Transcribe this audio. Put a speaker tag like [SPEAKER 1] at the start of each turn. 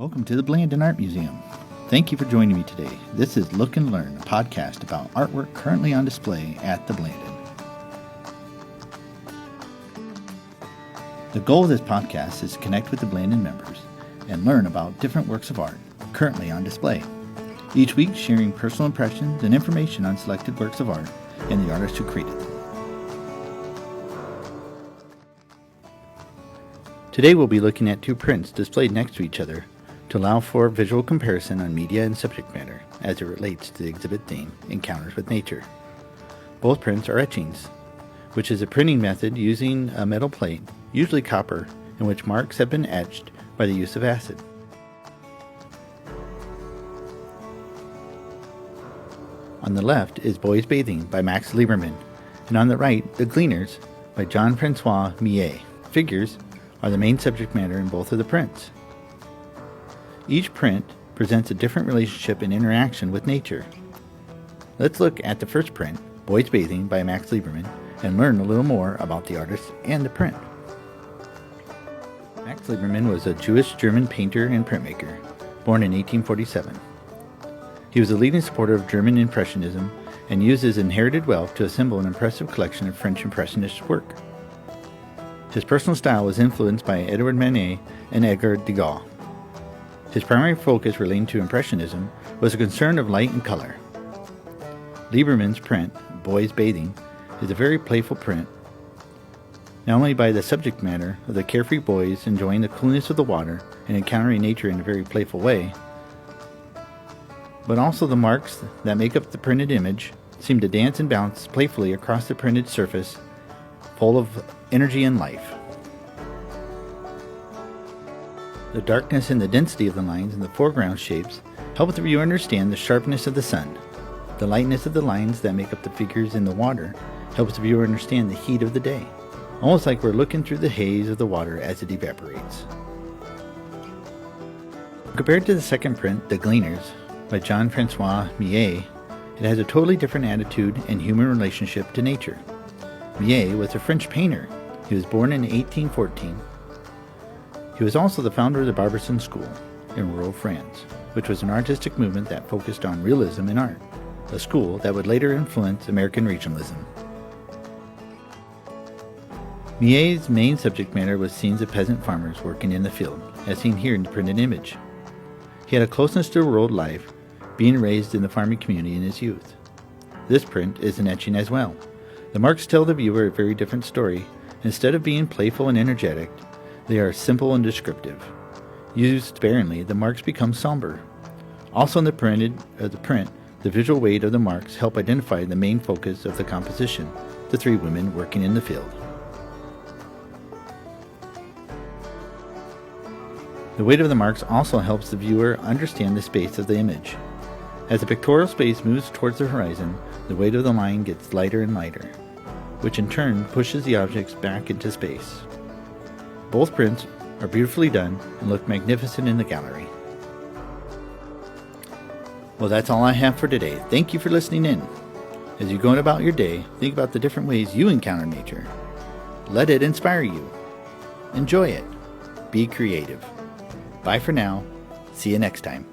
[SPEAKER 1] Welcome to the Blandon Art Museum. Thank you for joining me today. This is Look and Learn, a podcast about artwork currently on display at the Blandon. The goal of this podcast is to connect with the Blandon members and learn about different works of art currently on display. Each week sharing personal impressions and information on selected works of art and the artists who created them. Today we'll be looking at two prints displayed next to each other to allow for visual comparison on media and subject matter as it relates to the exhibit theme, Encounters with Nature. Both prints are etchings, which is a printing method using a metal plate, usually copper, in which marks have been etched by the use of acid. On the left is Boys Bathing by Max Liebermann, and on the right, The Gleaners by Francois Millet. Figures are the main subject matter in both of the prints. Each print presents a different relationship and interaction with nature. Let's look at the first print, Boys Bathing by Max Liebermann, and learn a little more about the artist and the print. Max Liebermann was a Jewish-German painter and printmaker, born in 1847. He was a leading supporter of German Impressionism and used his inherited wealth to assemble an impressive collection of French Impressionist work. His personal style was influenced by Edouard Manet and Edgar Degas. His primary focus relating to Impressionism was a concern of light and color. Liebermann's print, Boys Bathing, is a very playful print, not only by the subject matter of the carefree boys enjoying the coolness of the water and encountering nature in a very playful way, but also the marks that make up the printed image seem to dance and bounce playfully across the printed surface, full of energy and life. The darkness and the density of the lines and the foreground shapes help the viewer understand the sharpness of the sun. The lightness of the lines that make up the figures in the water helps the viewer understand the heat of the day, almost like we're looking through the haze of the water as it evaporates. Compared to the second print, The Gleaners, by Francois Millet, it has a totally different attitude and human relationship to nature. Millet was a French painter. He was born in 1814. He was also the founder of the Barbizon School in rural France, which was an artistic movement that focused on realism in art, a school that would later influence American regionalism. Millet's main subject matter was scenes of peasant farmers working in the field, as seen here in the printed image. He had a closeness to rural life, being raised in the farming community in his youth. This print is an etching as well. The marks tell the viewer a very different story. Instead of being playful and energetic, they are simple and descriptive. Used sparingly, the marks become somber. Also in the print, the visual weight of the marks help identify the main focus of the composition, the three women working in the field. The weight of the marks also helps the viewer understand the space of the image. As the pictorial space moves towards the horizon, the weight of the line gets lighter and lighter, which in turn pushes the objects back into space. Both prints are beautifully done and look magnificent in the gallery. Well, that's all I have for today. Thank you for listening in. As you go about your day, think about the different ways you encounter nature. Let it inspire you. Enjoy it. Be creative. Bye for now. See you next time.